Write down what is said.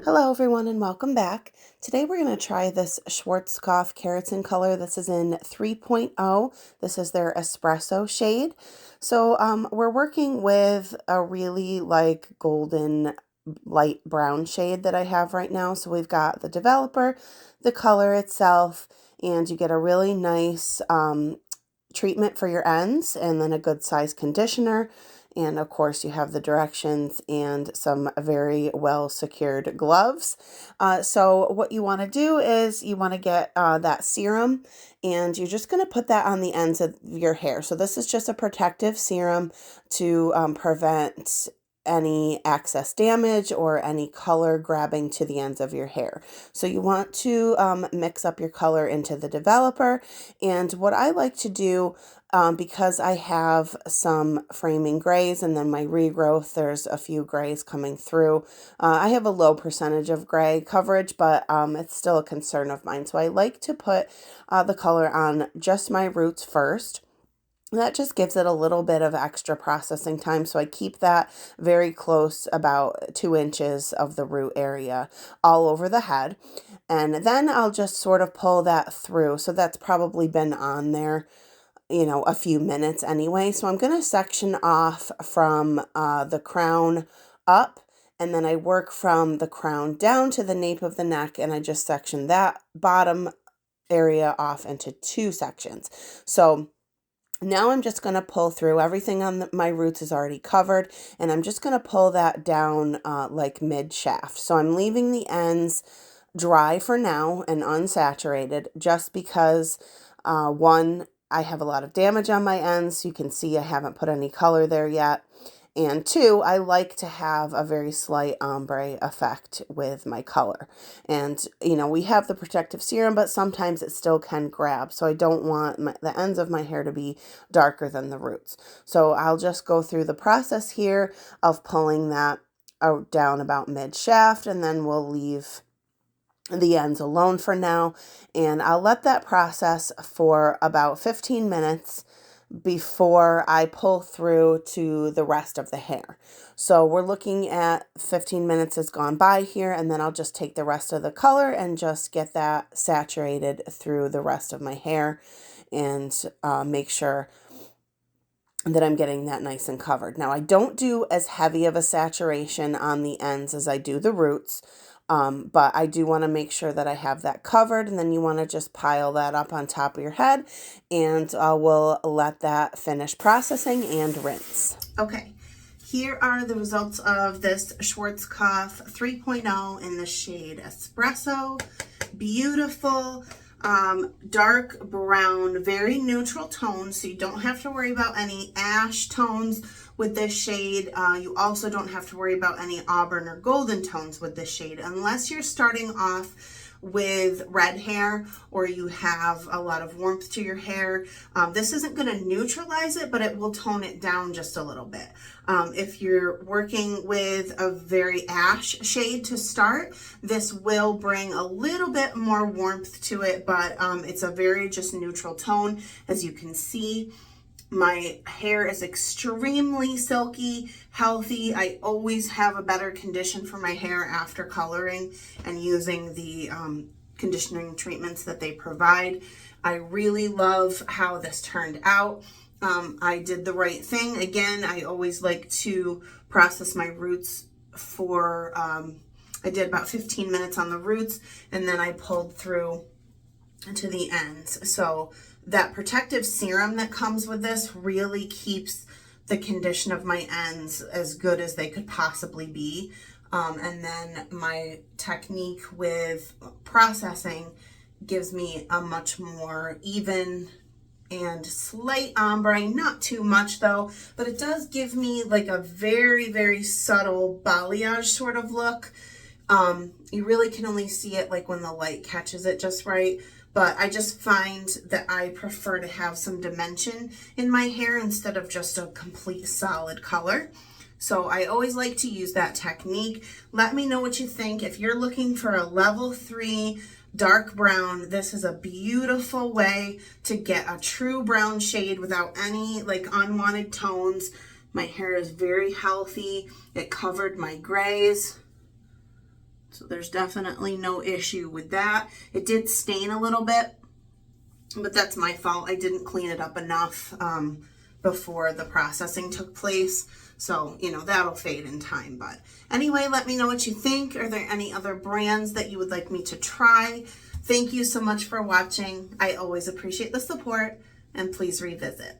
Hello everyone and welcome back. Today we're going to try this Schwarzkopf Keratin color. This is in 3.0. This is their Espresso shade. So we're working with a really golden light brown shade that I have right now. So we've got the developer, the color itself, and you get a really nice treatment for your ends and then a good size conditioner. And of course you have the directions and some very well secured gloves. So what you want to do is you want to get that serum, and you're just going to put that on the ends of your hair. So this is just a protective serum to prevent any excess damage or any color grabbing to the ends of your hair. So you want to mix up your color into the developer. And what I like to do, because I have some framing grays and then my regrowth, there's a few grays coming through. I have a low percentage of gray coverage, but it's still a concern of mine. So I like to put the color on just my roots first. That just gives it a little bit of extra processing time. So I keep that very close, about 2 inches of the root area all over the head. And then I'll just sort of pull that through. So that's probably been on there, a few minutes anyway. So I'm going to section off from the crown up, and then I work from the crown down to the nape of the neck, and I just section that bottom area off into 2 sections. So now I'm just going to pull through. Everything on my roots is already covered, and I'm just going to pull that down like mid-shaft. So I'm leaving the ends dry for now and unsaturated, just because one, I have a lot of damage on my ends. You can see I haven't put any color there yet. And 2, I like to have a very slight ombre effect with my color. And, we have the protective serum, but sometimes it still can grab. So I don't want the ends of my hair to be darker than the roots. So I'll just go through the process here of pulling that down about mid-shaft, and then we'll leave the ends alone for now. And I'll let that process for about 15 minutes before I pull through to the rest of the hair. So we're looking at 15 minutes has gone by here, and then I'll just take the rest of the color and just get that saturated through the rest of my hair and make sure that I'm getting that nice and covered. Now I don't do as heavy of a saturation on the ends as I do the roots. But I do want to make sure that I have that covered, and then you want to just pile that up on top of your head, and we'll let that finish processing and rinse. Okay, here are the results of this Schwarzkopf 3.0 in the shade Espresso. Beautiful, dark brown, very neutral tones, so you don't have to worry about any ash tones with this shade. You also don't have to worry about any auburn or golden tones with this shade, unless you're starting off with red hair or you have a lot of warmth to your hair. This isn't going to neutralize it, but it will tone it down just a little bit. If you're working with a very ash shade to start, this will bring a little bit more warmth to it, but it's a very just neutral tone. As you can see, my hair is extremely silky, healthy. I always have a better condition for my hair after coloring and using the conditioning treatments that they provide. I really love how this turned out. I did the right thing. Again, I always like to process my roots for, I did about 15 minutes on the roots, and then I pulled through to the ends. So that protective serum that comes with this really keeps the condition of my ends as good as they could possibly be. And then my technique with processing gives me a much more even and slight ombre, not too much though, but it does give me like a very, very subtle balayage sort of look. You really can only see it like when the light catches it just right. But I just find that I prefer to have some dimension in my hair instead of just a complete solid color. So I always like to use that technique. Let me know what you think. If you're looking for a level 3 dark brown, this is a beautiful way to get a true brown shade without any unwanted tones. My hair is very healthy. It covered my grays. So there's definitely no issue with that. It did stain a little bit, but that's my fault. I didn't clean it up enough before the processing took place. So, you know, that'll fade in time. But anyway, let me know what you think. Are there any other brands that you would like me to try? Thank you so much for watching. I always appreciate the support, and please revisit.